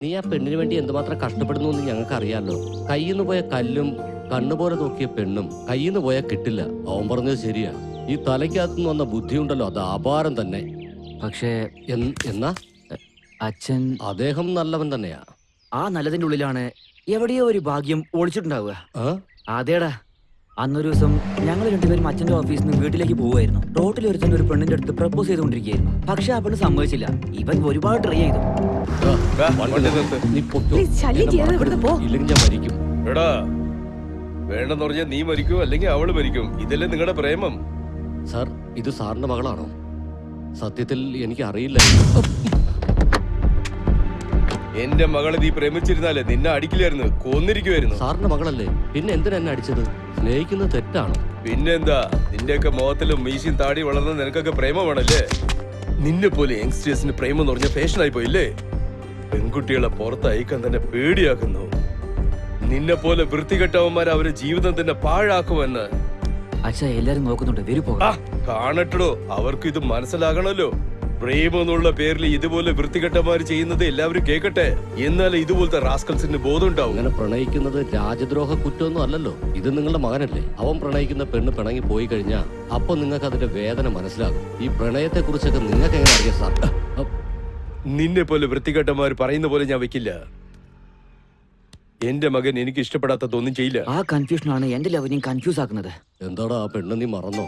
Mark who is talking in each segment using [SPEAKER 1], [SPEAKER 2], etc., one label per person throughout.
[SPEAKER 1] നീ ആ പെണ്ണിന് വേണ്ടി എന്തുമാത്രം കഷ്ടപ്പെടുന്നു എന്ന് ഞങ്ങൾക്ക് അറിയാലോ. കയ്യിന്ന് പോയ കല്ലും കണ്ണുപോലെ നോക്കിയ പെണ്ണും കയ്യിന്ന് പോയാൽ കിട്ടില്ല. അവൻ പറഞ്ഞത് ശരിയാ. ഈ തലയ്ക്കകത്തുനിന്ന് വന്ന ബുദ്ധിയുണ്ടല്ലോ, അത് അപാരം തന്നെ.
[SPEAKER 2] പക്ഷേ
[SPEAKER 1] എന്നാ
[SPEAKER 2] അച്ഛൻ
[SPEAKER 1] അദ്ദേഹം നല്ലവൻ തന്നെയാ.
[SPEAKER 2] ആ നല്ലതിന്റെ ഉള്ളിലാണ് എവിടെയോ ഒരു ഭാഗ്യം ഒളിച്ചിട്ടുണ്ടാവുക. അതേടാ, അന്നൊരു ദിവസം ഞങ്ങൾ രണ്ടുപേരും അച്ഛന്റെ ഓഫീസിൽ നിന്ന് വീട്ടിലേക്ക് പോവുമായിരുന്നു. റോട്ടിൽ ഒരുത്തൻ ഒരു പെണ്ണിന്റെ അടുത്ത് പ്രപ്പോസ് ചെയ്തുകൊണ്ടിരിക്കുകയായിരുന്നു. പക്ഷെ ആ പെണ്ണ് സമ്മതിച്ചില്ല. ഇവൻ ഒരുപാട് ട്രൈ ചെയ്തു.
[SPEAKER 1] ഇല്ലെങ്കിൽ ഞാൻ മരിക്കും.
[SPEAKER 3] വേണ്ടെന്ന് പറഞ്ഞാൽ നീ മരിക്കൂ, അല്ലെങ്കിൽ അവള് മരിക്കും. ഇതല്ലേ നിങ്ങളുടെ പ്രേമം?
[SPEAKER 1] സാർ, ഇത് സാറിന്റെ മകളാണോ? സത്യത്തിൽ എനിക്ക് അറിയില്ല.
[SPEAKER 3] എന്റെ മകളെ നീ പ്രേമിച്ചിരുന്നാലേ നിന്നെ അടിക്കില്ലായിരുന്നു, കൊന്നിരിക്കുവായിരുന്നു.
[SPEAKER 1] സാറിന്റെ മകളല്ലേ, പിന്നെ എന്തിനാ എന്നെ അടിച്ചത്? സ്നേഹിക്കുന്നത് തെറ്റാണോ?
[SPEAKER 3] പിന്നെന്താ, നിന്റെയൊക്കെ മുഖത്തിലും മീശയും താടി വളർന്ന നിനക്കൊക്കെ പ്രേമമാണല്ലേ? നിന്നെ പോലെ യങ്സ്റ്റേഴ്സിന് പ്രേമം എന്ന് പറഞ്ഞ ഫാഷനായി പോയില്ലേ? പെൺകുട്ടികളെ പുറത്തയക്കാൻ തന്നെ പേടിയാക്കുന്നു. നിന്നെ പോലെ വൃത്തികെട്ടവന്മാർ അവരുടെ ജീവിതം തന്നെ പാഴാക്കുമെന്ന്.
[SPEAKER 2] അച്ഛാ, എല്ലാരും നോക്കുന്നുണ്ട്, വരൂ പോകാം.
[SPEAKER 3] കാണട്ടോ, അവർക്ക് ഇത് മനസ്സിലാകണല്ലോ. പ്രേമം എന്നുള്ള പേരിൽ ഇതുപോലെ വൃത്തികെട്ടമാര് ചെയ്യുന്നത് എല്ലാവരും കേൾക്കട്ടെ. എന്നാലേ ഇതുപോലത്തെ റാസ്കൽസിന് ബോധം ഉണ്ടാവും.
[SPEAKER 1] അങ്ങനെ പ്രണയിക്കുന്നത് രാജദ്രോഹ കുറ്റമൊന്നും അല്ലല്ലോ. ഇത് നിങ്ങളുടെ മകനല്ലേ. അവൻ പ്രണയിക്കുന്ന പെണ്ണ് പിണങ്ങി പോയി കഴിഞ്ഞാൽ അപ്പൊ നിങ്ങൾക്ക് അതിന്റെ വേദന മനസ്സിലാകും. ഈ പ്രണയത്തെ കുറിച്ചൊക്കെ നിങ്ങൾക്ക് എങ്ങനെ അറിയാം സാർ?
[SPEAKER 3] നിന്നെ പോലെ വൃത്തികെട്ടമാര് പറയുന്ന പോലെ ഞാൻ വെക്കില്ല. എന്റെ മകൻ എനിക്ക് ഇഷ്ടപ്പെടാത്തതൊന്നും ചെയ്യില്ല.
[SPEAKER 2] ആ കൺഫ്യൂഷനാണ് എന്റെ ലവനെയും കൺഫ്യൂസ് ആക്കുന്നത്.
[SPEAKER 1] എന്താടാ ആ പെണ്ണ് നീ മറന്നോ?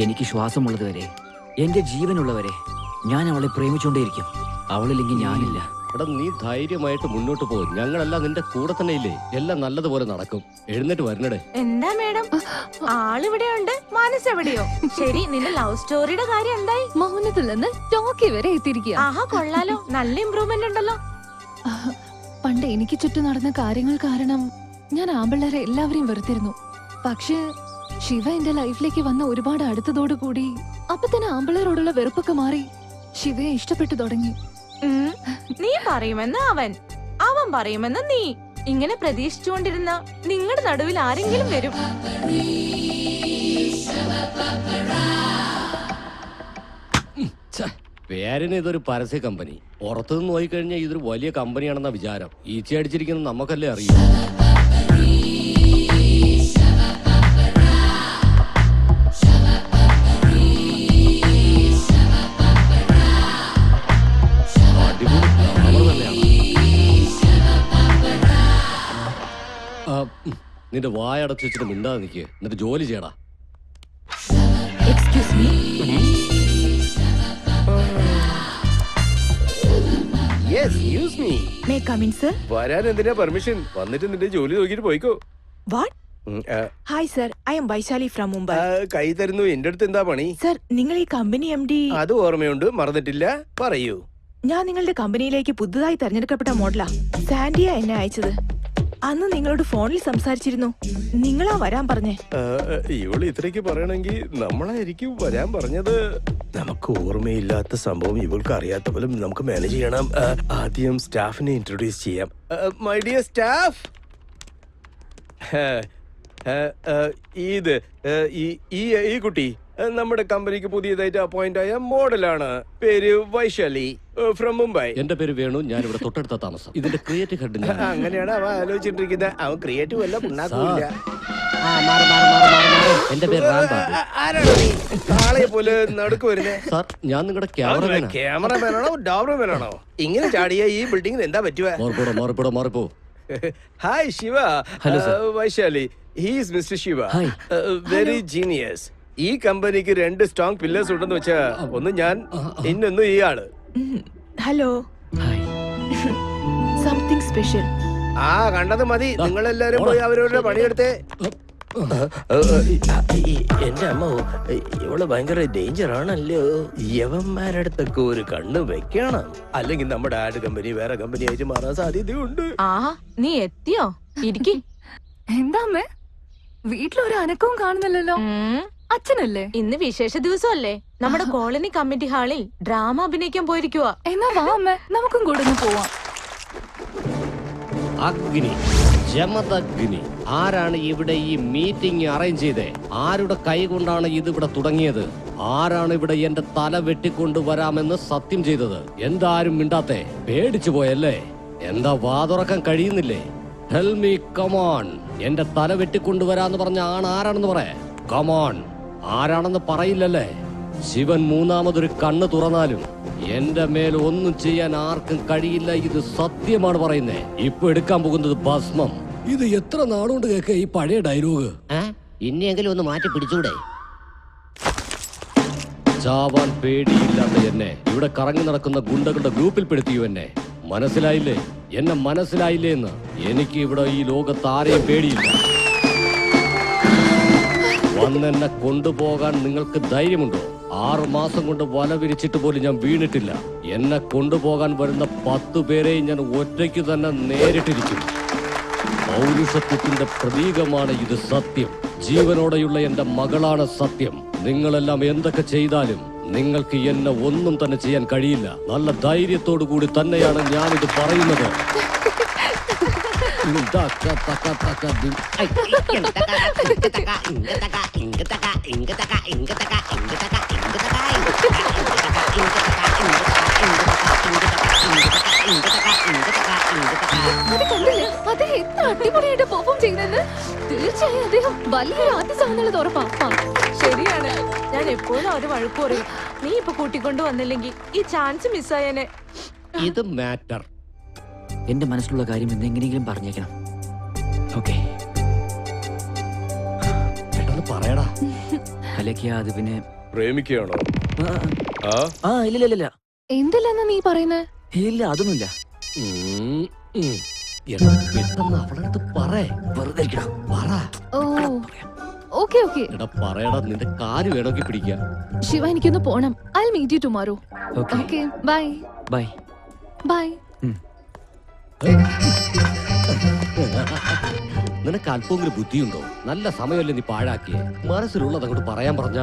[SPEAKER 2] എനിക്ക് ശ്വാസമുള്ളത് വരെ, എന്റെ ജീവനുള്ളവരെ ഞാൻ അവളെ പ്രേമിച്ചുകൊണ്ടേയിരിക്കും. അവളില്ലെങ്കിൽ ഞാനില്ല.
[SPEAKER 1] എടാ, നീ ധൈര്യമായിട്ട് മുന്നോട്ട് പോകും. ഞങ്ങളെല്ലാം നിന്റെ കൂടെ തന്നെ ഇല്ലേ? എല്ലാം നല്ലതുപോലെ നടക്കും. എഴുന്നേറ്റ് വരണടേ.
[SPEAKER 4] എന്താ മേഡം, ആളിവിടെ ഉണ്ട്, മനസ്സെവിടെയോ? ശരി, നിന്റെ ലവ് സ്റ്റോറിയുടെ കാര്യം എന്തായി?
[SPEAKER 5] മൗനത്തിൽ നിന്ന് ടോക്കി വരെ എത്തിയിരിക്കുക.
[SPEAKER 4] ആഹാ, കൊള്ളാലോ, നല്ല ഇമ്പ്രൂവ്മെന്റ് ഉണ്ടല്ലോ.
[SPEAKER 5] പണ്ട് എനിക്ക് ചുറ്റും നടന്ന കാര്യങ്ങൾ കാരണം ഞാൻ ആമ്പിള്ളേരെ എല്ലാവരെയും വെറുത്തിരുന്നു. പക്ഷേ ശിവ എന്റെ ലൈഫിലേക്ക് വന്ന ഒരുപാട് അടുത്തതോടുകൂടി അപ്പൊ തന്നെ ആമ്പിള്ളേരോടുള്ള വെറുപ്പൊക്കെ മാറി ശിവയെ ഇഷ്ടപ്പെട്ടു തുടങ്ങി.
[SPEAKER 4] നീ പറയുമെന്ന് അവൻ പറയുമെന്ന് നീ. ഇങ്ങനെ പ്രതീക്ഷിച്ചുകൊണ്ടിരുന്ന നിങ്ങളുടെ നടുവിൽ ആരെങ്കിലും വരും.
[SPEAKER 1] പേരിന് ഇതൊരു പരസ്യ കമ്പനി. പുറത്തുനിന്ന് നോക്കിക്കഴിഞ്ഞാൽ ഇതൊരു വലിയ കമ്പനിയാണെന്ന വിചാരം. ഈച്ച അടിച്ചിരിക്കുന്നത് നമുക്കല്ലേ അറിയാം. നിന്റെ വായടച്ചു വെച്ചിട്ട് മിണ്ടാതെ നിൽക്കുക. എന്നിട്ട് ജോലി ചെയ്യടാ.
[SPEAKER 5] Excuse me.
[SPEAKER 4] May come in, sir?
[SPEAKER 3] വരാൻ എന്തിനാ പെർമിഷൻ? വന്നിട്ട് നിന്റെ ജോലി നോക്കിട്ട് പോയിക്കോ.
[SPEAKER 4] What? Hi, sir. I am Vaishali from Mumbai.
[SPEAKER 3] കൈ തരുന്നു. എന്റെ അടുത്ത് എന്താ പണി?
[SPEAKER 4] Sir, നിങ്ങൾ ഈ കമ്പനി MD?
[SPEAKER 3] അത് ഓർമ്മയുണ്ട്, മറന്നിട്ടില്ല. പറയൂ.
[SPEAKER 4] ഞാൻ നിങ്ങളുടെ കമ്പനിയിലേക്ക് പുതുതായി തെരഞ്ഞെടുക്കപ്പെട്ട മോഡലാ. സാൻഡിയ എന്നെ അയച്ചത്. അന്ന് നിങ്ങളോട് ഫോണിൽ സംസാരിച്ചിരുന്നു. നിങ്ങളാ വരാൻ പറഞ്ഞേ.
[SPEAKER 3] ഇവള് ഇത്രയ്ക്ക് പറയണമെങ്കിൽ നമ്മളായിരിക്കും വരാൻ പറഞ്ഞത്. നമുക്ക് ഓർമ്മയില്ലാത്ത സംഭവം ഇവൾക്ക് അറിയാത്ത പോലും നമുക്ക് മാനേജ് ചെയ്യണം. ആദ്യം സ്റ്റാഫിനെ ഇൻട്രൊഡ്യൂസ് ചെയ്യാം. മൈ ഡിയർ സ്റ്റാഫ്, ഇത് ഈ കുട്ടി നമ്മുടെ കമ്പനിക്ക് പുതിയതായിട്ട് അപ്പോയിന്റ് ആയ മോഡലാണ്. പേര് വൈശാലി, ഫ്രം മുംബൈ.
[SPEAKER 1] എന്റെ പേര് വേണു, ഞാൻ ഇവിടെ തൊട്ടടുത്ത താമസം. ഇതിന്റെ ക്രിയേറ്റീവ് ഹെഡ്.
[SPEAKER 3] അങ്ങനെയാണ് അവൻ ആലോചിച്ചിട്ടിരിക്കുന്നത്. അവൻ ക്രിയേറ്റീവ് അല്ല, ഉണ്ടാക്കില്ല.
[SPEAKER 1] എന്റെ പേര്
[SPEAKER 3] ആരാണോ നീ കാളെ പോലെ നടുക്ക് വരുന്നേ?
[SPEAKER 1] സാർ, ഞാൻ നിങ്ങളുടെ
[SPEAKER 3] ക്യാമറമാനാണോ ഡോബർമാനാണോ? ഇങ്ങനെ ചാടിയ ഈ ബിൽഡിംഗിന് എന്താ പറ്റുക?
[SPEAKER 1] മാറിപ്പോ.
[SPEAKER 3] Hi Shiva.
[SPEAKER 2] Hello sir.
[SPEAKER 3] Vaishali, he's mister Shiva.
[SPEAKER 2] Hi.
[SPEAKER 3] Very genius. ഈ കമ്പനിക്ക് 2 സ്ട്രോങ് പില്ലേഴ്സ് ഉണ്ടെന്ന് വെച്ചാ, ഒന്ന് ഞാൻ, ഇന്നൊന്നും ഈ ആള്.
[SPEAKER 4] ഹലോ.
[SPEAKER 2] ഹായ്.
[SPEAKER 4] Something special.
[SPEAKER 3] കണ്ടത് മതി. നിങ്ങളെല്ലാരും പോയി അവരവരുടെ പണിയെടുത്തേ. എന്റെ അമ്മ, ഇവള് ഭയങ്കര ഡേഞ്ചർ ആണല്ലോ. യവന്മാരടുത്തൊക്കെ ഒരു കണ്ണ് വെക്കണം, അല്ലെങ്കിൽ നമ്മുടെ ആഡ് കമ്പനി വേറെ കമ്പനി ആയിട്ട് മാറാൻ സാധ്യതയുണ്ട്.
[SPEAKER 4] നീ എത്തിയോ? ഇരിക്കി.
[SPEAKER 5] എന്താ അമ്മേ, വീട്ടിലൊരു അനക്കവും കാണുന്നില്ലല്ലോ. അച്ഛനല്ലേ?
[SPEAKER 4] ഇന്ന് വിശേഷ ദിവസമല്ലേ? നമ്മുടെ കോളനി കമ്മിറ്റി ഹാളിൽ ഡ്രാമ അഭിനയിക്കാൻ പോയിരിക്കുവാ.
[SPEAKER 5] എന്നാ വാ അമ്മേ, നമുക്കും കൂടെ പോവാം.
[SPEAKER 1] അഗ്നി, ജമദഗ്നി. ആരാണ് ഇവിടെ ഈ മീറ്റിംഗ് അറേഞ്ച് ചെയ്തേ? ആരുടെ കൈ കൊണ്ടാണ് ഇതിവിടെ തുടങ്ങിയത്? ആരാണ് ഇവിടെ എന്റെ തല വെട്ടിക്കൊണ്ടുവരാമെന്ന് സത്യം ചെയ്തത്? എന്താരും മിണ്ടാത്തെ? പേടിച്ചു പോയല്ലേ? എന്താ വാതുറക്കാൻ കഴിയുന്നില്ലേ? Tell me, come on. എന്റെ തല വെട്ടിക്കൊണ്ടുവരാന്ന് പറഞ്ഞ ആരാണെന്ന് പറ. Come on. ആരാണെന്ന് പറയില്ലല്ലേ? ശിവൻ മൂന്നാമതൊരു കണ്ണ് തുറന്നാലും എന്റെ മേൽ ഒന്നും ചെയ്യാൻ ആർക്കും കഴിയില്ല. ഇത് സത്യമാണ് പറയുന്നേ. ഇപ്പൊ എടുക്കാൻ പോകുന്നത് ഭസ്മം. ഇത് എത്ര നാളുകൊണ്ട് കേൾക്ക ഈ പഴയ ഡയലോഗ്?
[SPEAKER 6] ഇനിയെങ്കിലും ഒന്ന് മാറ്റി പിടിച്ചൂടെ?
[SPEAKER 1] ചാവാൻ പേടിയില്ലാത്ത എന്നെ ഇവിടെ കറങ്ങി നടക്കുന്ന ഗുണ്ടകളുടെ ഗ്രൂപ്പിൽ പെടുത്തിയു എന്നെ. മനസ്സിലായില്ലേ? എന്നെ മനസ്സിലായില്ലേ എന്ന്? എനിക്ക് ഇവിടെ ഈ ലോകത്ത് ആരെയും പേടിയില്ല. വന്നെന്നെ കൊണ്ടുപോകാൻ നിങ്ങൾക്ക് ധൈര്യമുണ്ടോ? 6 മാസം കൊണ്ട് വല വിരിച്ചിട്ട് പോലും ഞാൻ വീണിട്ടില്ല. എന്നെ കൊണ്ടുപോകാൻ വരുന്ന 10 പേരെയും ഞാൻ ഒറ്റയ്ക്ക് തന്നെ നേരിട്ടിരിക്കും. പൗരുഷത്വത്തിന്റെ പ്രതീകമാണ് ഇത് സത്യം. ജീവനോടെയുള്ള എന്റെ മകളാണ് സത്യം. നിങ്ങളെല്ലാം എന്തൊക്കെ ചെയ്താലും നിങ്ങൾക്ക് എന്നെ ഒന്നും തന്നെ ചെയ്യാൻ കഴിയില്ല. നല്ല ധൈര്യത്തോടു കൂടി തന്നെയാണ് ഞാനിത് പറയുന്നത്.
[SPEAKER 5] അത് കണ്ടില്ലേ? അദ്ദേഹം എത്ര അടിപൊളിയായിട്ട് പെർഫോം ചെയ്യുന്നെന്ന്. തീർച്ചയായും അദ്ദേഹം വലിയൊരു ആർട്ടിസ്റ്റ് ആണെന്നുള്ളത് ഉറപ്പാ.
[SPEAKER 4] ശരിയാണ്, ഞാൻ എപ്പോഴും അവര് വഴക്കു പറയും. നീ ഇപ്പൊ കൂട്ടിക്കൊണ്ടു വന്നില്ലെങ്കിൽ ഈ ചാൻസ് മിസ്സായേനെ.
[SPEAKER 1] ഇത് മാറ്റർ.
[SPEAKER 2] എന്റെ മനസ്സിലുള്ള കാര്യം എന്തെങ്കിലും പറഞ്ഞേക്കണം. ഓക്കെ,
[SPEAKER 1] പെട്ടെന്ന് പറയടാ.
[SPEAKER 2] അലക്കിയ അത് പിന്നെ
[SPEAKER 3] പ്രേമിക്കുകയാണോ?
[SPEAKER 2] ഇല്ല
[SPEAKER 5] എന്തില്ലെന്ന് നീ പറയുന്നേ?
[SPEAKER 2] ഇല്ല, അതൊന്നുമില്ല.
[SPEAKER 1] എടാ, പെട്ടെന്ന് അവളടുത്ത് പറ.
[SPEAKER 2] വെറുതെ ഇരിക്കടാ.
[SPEAKER 1] പറ.
[SPEAKER 5] ഓ ഓക്കെ ഓക്കെ.
[SPEAKER 1] എടാ പറയടാ, നിന്റെ കാല് വേണമെങ്കിൽ പിടിക്കാം.
[SPEAKER 5] ശിവ, എനിക്കൊന്ന് പോണം. I'll meet you tomorrow.
[SPEAKER 2] Okay.
[SPEAKER 5] Okay, bye.
[SPEAKER 2] Bye.
[SPEAKER 5] Bye.
[SPEAKER 1] നിനക്ക് അല്പമെങ്കിലും ബുദ്ധിയുണ്ടോ? നല്ല സമയമല്ലേ നീ പാഴാക്കിയേ. മനസ്സിലുള്ളത് അങ്ങോട്ട് പറയാൻ പറഞ്ഞ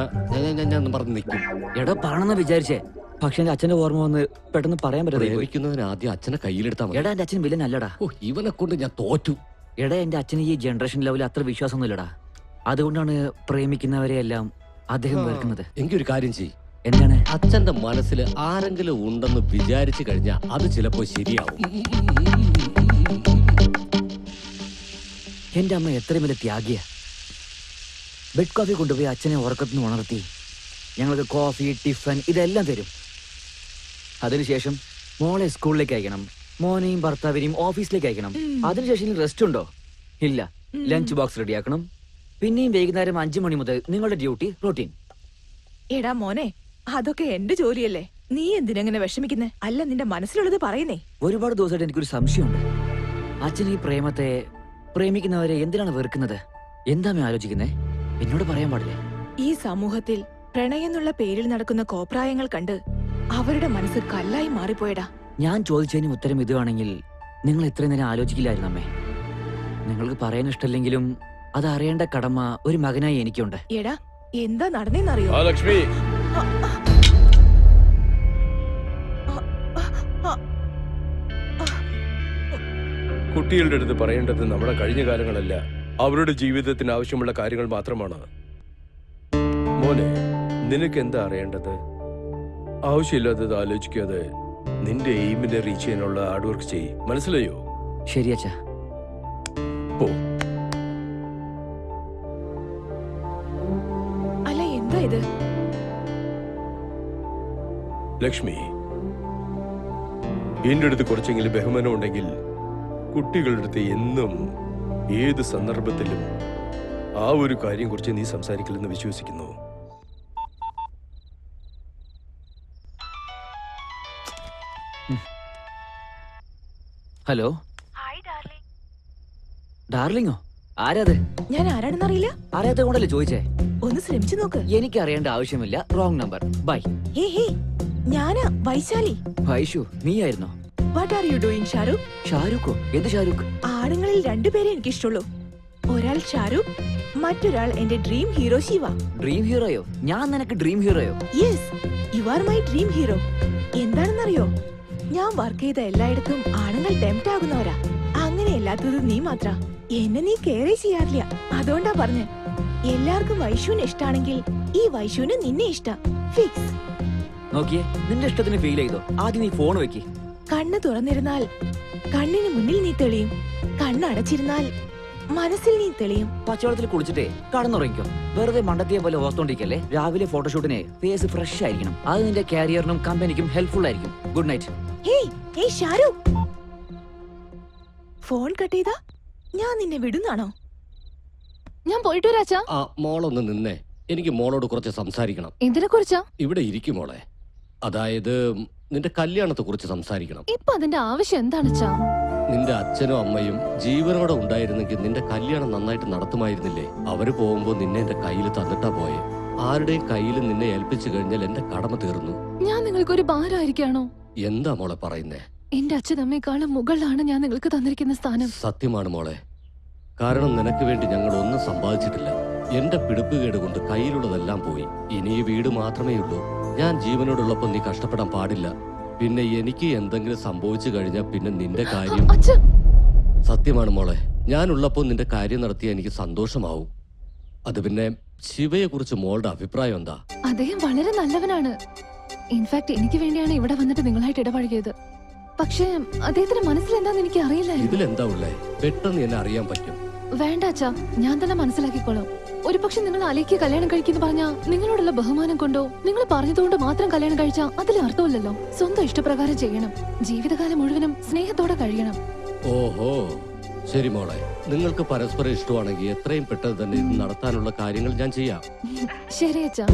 [SPEAKER 1] ഞാൻ പറഞ്ഞ് നിൽക്കും.
[SPEAKER 2] എടാ പറയണമെന്ന് വിചാരിച്ചേ, പക്ഷെ എന്റെ അച്ഛന്റെ ഓർമ്മ വന്ന് പെട്ടെന്ന് പറയാൻ പറ്റാതെ.
[SPEAKER 1] പ്രേമിക്കുന്നതിന് ആദ്യം അച്ഛനെ കയ്യിലെടുത്താൽ മതി.
[SPEAKER 2] എടാ, എന്റെ അച്ഛൻ വില്ലൻ അല്ലടാ.
[SPEAKER 1] ഇവനെ കൊണ്ട് ഞാൻ തോറ്റു.
[SPEAKER 2] എടാ, എന്റെ അച്ഛന് ഈ ജനറേഷൻ ലെവലിൽ അത്ര വിശ്വാസമൊന്നുമില്ലടാ. അതുകൊണ്ടാണ് പ്രേമിക്കുന്നവരെ എല്ലാം അദ്ദേഹം വെറുക്കുന്നത്.
[SPEAKER 1] എങ്കിൽ ഒരു കാര്യം ചെയ്യ്.
[SPEAKER 2] എന്താണ്?
[SPEAKER 1] അച്ഛന്റെ മനസ്സിൽ ആരെങ്കിലും ഉണ്ടെന്ന് വിചാരിച്ചു കഴിഞ്ഞാൽ അത് ചിലപ്പോ ശരിയാവും.
[SPEAKER 2] എന്റെ അമ്മ എത്രയും വലിയ ത്യാഗിയ. ബെഡ് കോഫി കൊണ്ടുപോയി അച്ഛനെ ഉറക്കത്തിന് ഉണർത്തി ഞങ്ങൾക്ക് കോഫി, ടിഫൻ ഇതെല്ലാം തരും. അതിനുശേഷം മോളെ സ്കൂളിലേക്ക് അയക്കണം, മോനെയും ഭർത്താവിനെയും ഓഫീസിലേക്ക് അയക്കണം. അതിനുശേഷം റെസ്റ്റ് ഉണ്ടോ? ഇല്ല. ലഞ്ച് ബോക്സ് റെഡിയാക്കണം. പിന്നെയും വൈകുന്നേരം 5 മണി മുതൽ നിങ്ങളുടെ ഡ്യൂട്ടി റൂട്ടീൻ.
[SPEAKER 4] എടാ മോനെ, അതൊക്കെ എന്റെ ജോലിയല്ലേ. നീ എന്തിനെങ്ങനെ വിഷമിക്കുന്നേ? അല്ല, നിന്റെ മനസ്സിലുള്ളത് പറയുന്നേ.
[SPEAKER 2] ഒരുപാട് ദിവസമായിട്ട് എനിക്കൊരു സംശയമുണ്ട്. അച്ഛൻ ഈ പ്രേമിക്കുന്നവരെ എന്തിനാണ് വെറുക്കുന്നത്? എന്താ ആലോചിക്കുന്നേ? എന്നോട് പറയാൻ പാടില്ലേ?
[SPEAKER 4] ഈ സമൂഹത്തിൽ പ്രണയം എന്നുള്ള പേരിൽ നടക്കുന്ന കോപ്രായങ്ങൾ കണ്ട് അവരുടെ മനസ്സ് കല്ലായി മാറിപ്പോയടാ.
[SPEAKER 2] ഞാൻ ചോദിച്ചതിന് ഉത്തരം ഇതുവാണെങ്കിൽ നിങ്ങൾ ഇത്രയും നേരം ആലോചിക്കില്ലായിരുന്നു അമ്മേ. നിങ്ങൾക്ക് പറയാൻ ഇഷ്ടമില്ലെങ്കിലും അത് അറിയേണ്ട കടമ ഒരു മകനായി എനിക്കുണ്ട്.
[SPEAKER 4] എടാ, എന്താ നടന്നേന്നറിയോ?
[SPEAKER 3] ലക്ഷ്മി, കുട്ടികളുടെ അടുത്ത് പറയേണ്ടത് നമ്മുടെ കഴിഞ്ഞ കാലങ്ങളല്ല, അവരുടെ ജീവിതത്തിന് ആവശ്യമുള്ള കാര്യങ്ങൾ മാത്രമാണ്. മോനെ, നിനക്ക് എന്താ അറിയേണ്ടത്? ആവശ്യമില്ലാത്തത് ആലോചിക്കാതെ നിന്റെ എയിമിനെ റീച്ച് ചെയ്യാനുള്ള ഹാർഡ് വർക്ക് ചെയ്യ്. മനസ്സിലായോ?
[SPEAKER 2] ശരി അച്ഛാ.
[SPEAKER 3] പോ.
[SPEAKER 4] അല്ല, എന്താ ഇത്?
[SPEAKER 3] ലക്ഷ്മി, എന്റെ അടുത്ത് കുറച്ചെങ്കിലും ബഹുമാനം ഉണ്ടെങ്കിൽ കുട്ടികളുടെ അടുത്ത് എന്നും ഏത് സന്ദർഭത്തിലും ആ ഒരു കാര്യം കുറിച്ച് നീ സംസാരിക്കില്ലെന്ന് വിശ്വസിക്കുന്നു.
[SPEAKER 2] ഹലോ. ഡാർലിങ്ങോ? ആരാത്?
[SPEAKER 4] ഞാൻ ആരാണെന്നറിയില്ല.
[SPEAKER 2] അറിയാത്ത കൊണ്ടല്ലേ ചോദിച്ചേ.
[SPEAKER 4] ഒന്ന് ശ്രമിച്ചു നോക്ക്.
[SPEAKER 2] എനിക്ക് അറിയേണ്ട ആവശ്യമില്ല. Wrong number. ബൈ.
[SPEAKER 4] ഹേ, ഞാനാ വൈശാലി.
[SPEAKER 2] വൈഷു, നീയായിരുന്നോ?
[SPEAKER 4] What are you doing Shahrukh?
[SPEAKER 2] ഷാരൂഖോ? എന്ത് ഷാരൂഖ്?
[SPEAKER 4] ആണുങ്ങളിൽ 2 പേരെ എനിക്കിഷ്ടമുള്ളൂ. ഒരാൾ ഷാരൂഖ്, മറ്റൊരാൾ എന്റെ ഡ്രീം ഹീറോ ശിവ.
[SPEAKER 2] ഡ്രീം ഹീറോയോ? ഞാൻ നിനക്ക് ഡ്രീം ഹീറോയോ?
[SPEAKER 4] Yes, you are my dream hero. എന്താണെന്നറിയോ, ഞാൻ വർക്ക് ചെയ്ത എല്ലായിടത്തും ആണുങ്ങൾ ടെംപ്റ്റ് ആകുന്നവരാ. അങ്ങനെ അല്ലാത്തത് നീ മാത്ര. എന്നെ നീ കെയർ ചെയ്യാറില്ല. അതുകൊണ്ടാ പറഞ്ഞ, എല്ലാവർക്കും വൈഷുവിനെ ഇഷ്ടാണെങ്കിൽ ഈ വൈഷുവിന് നിന്നെ ഇഷ്ടം. ഫിക്സ്.
[SPEAKER 2] നോക്കിയേ, നിന്റെ ഇഷ്ടത്തിന് ഫീൽ ചെയ്തോ? ആദ്യം നീ ഫോൺ വെക്ക്.
[SPEAKER 4] കണ്ണ് തുറന്നിരുന്നാൽ കണ്ണിന് മുന്നിൽ നീ തെളിയും, കണ്ണടച്ചിരുന്നാൽ മനസ്സിൽ നീ തെളിയും.
[SPEAKER 2] പച്ചവെള്ളത്തിൽ കുളിച്ചിട്ടേ കടന്നുറങ്ങിക്കോ. വെറുതെ മണ്ടത്തിയെ പോലെ ഓർത്തോണ്ടിരിക്കല്ലേ. രാവിലെ ഫോട്ടോഷൂട്ടിന് ഫേസ് ഫ്രഷ് ആയിരിക്കണം. അത് നിന്റെ കാരിയറിനും കമ്പനിക്കും ഹെൽപ്ഫുൾ ആയിരിക്കും. Good night.
[SPEAKER 4] ഹേയ് ഹേയ് ഷാരു, ഫോൺ കട്ട് ചെയ്താ ഞാൻ നിന്നെ വിടുന്നാണോ?
[SPEAKER 5] ഞാൻ പോയിട്ട് വരാച്ചാ.
[SPEAKER 1] ആ മോളൊന്ന് നിന്നേ, എനിക്ക് മോളോട് കുറച്ച് സംസാരിക്കണം.
[SPEAKER 5] എന്തിനെ കുറിച്ചാ?
[SPEAKER 1] ഇവിടെ ഇരിക്കും മോളെ. അതായത് നിന്റെ കല്യാണത്തെ കുറിച്ച് സംസാരിക്കണം.
[SPEAKER 5] ഇപ്പൊ അതിന്റെ ആവശ്യം എന്താണെച്ചാ?
[SPEAKER 1] നിന്റെ അച്ഛനും അമ്മയും ജീവനോടെ ഉണ്ടായിരുന്നെങ്കിൽ നിന്റെ കല്യാണം നന്നായിട്ട് നടത്തുമായിരുന്നില്ലേ? അവര് പോകുമ്പോ നിന്നെ എന്റെ കയ്യിൽ തന്നിട്ടാ പോയെ. ആരുടെയും കയ്യിൽ നിന്നെ ഏൽപ്പിച്ചു കഴിഞ്ഞാൽ എന്റെ കടമ തീർന്നു.
[SPEAKER 5] ഞാൻ നിങ്ങൾക്കൊരു ഭാരമായിരിക്കാണോ?
[SPEAKER 1] എന്താ മോളെ പറയുന്നേ?
[SPEAKER 5] എന്റെ അച്ഛനമ്മയെക്കാളും മുകളിലാണ് ഞാൻ നിങ്ങൾക്ക് തന്നിരിക്കുന്ന സ്ഥാനം.
[SPEAKER 1] സത്യമാണ് മോളെ. കാരണം നിനക്ക് വേണ്ടി ഞങ്ങൾ ഒന്നും സമ്പാദിച്ചിട്ടില്ല. എന്റെ പിടിപ്പുകേട് കൊണ്ട് കയ്യിലുള്ളതെല്ലാം പോയി. ഇനി ഈ വീട് മാത്രമേ ഉള്ളൂ. ഞാൻ ജീവനോടുള്ളപ്പോ നീ കഷ്ടപ്പെടാൻ പാടില്ല. പിന്നെ എനിക്ക് എന്തെങ്കിലും സംഭവിച്ചു കഴിഞ്ഞാൽ പിന്നെ നിന്റെ കാര്യം.
[SPEAKER 5] അച്ഛാ,
[SPEAKER 1] സത്യമാണ് മോളെ, ഞാനുള്ളപ്പോ നിന്റെ കാര്യം നടത്തിയാൽ എനിക്ക് സന്തോഷമാവും. അത് പിന്നെ ശിവയെ കുറിച്ച് മോളുടെ അഭിപ്രായം എന്താ?
[SPEAKER 5] അദ്ദേഹം വളരെ നല്ലവനാണ്. ഇൻഫാക്ട് എനിക്ക് വേണ്ടിയാണ് ഇവിടെ വന്നിട്ട് നിങ്ങളായിട്ട് ഇടപഴകിയത്. പക്ഷേ അദ്ദേഹത്തിന്റെ മനസ്സിൽ എന്താന്ന് എനിക്ക് അറിയില്ലായിരുന്നു.
[SPEAKER 1] ഇതിലെന്താ ഉള്ളേ? പെട്ടെന്ന് എന്നെ അറിയാൻ പറ്റും.
[SPEAKER 5] വേണ്ട അച്ഛാ, ഞാൻ തന്നെ മനസ്സിലാക്കിക്കോളാം. ഒരു പക്ഷെ നിങ്ങൾ അലയ്ക്ക് കല്യാണം കഴിക്കുന്നു പറഞ്ഞാ നിങ്ങളോടുള്ള ബഹുമാനം കൊണ്ടോ നിങ്ങൾ പറഞ്ഞതുകൊണ്ട് മാത്രം കല്യാണം കഴിച്ചാ അതിൽ അർത്ഥമില്ലല്ലോ. സ്വന്തം ഇഷ്ടപ്രകാരം ചെയ്യണം. ജീവിതകാലം മുഴുവനും സ്നേഹത്തോടെ കഴിയണം.
[SPEAKER 1] ഓഹോ, ശരി മോളെ. നിങ്ങൾക്ക് പരസ്പരം ഇഷ്ടമാണെങ്കിൽ എത്രയും പെട്ടെന്ന് തന്നെ ഇത് നടത്താനുള്ള കാര്യങ്ങൾ ഞാൻ ചെയ്യാം.
[SPEAKER 5] ശരി അച്ഛാ.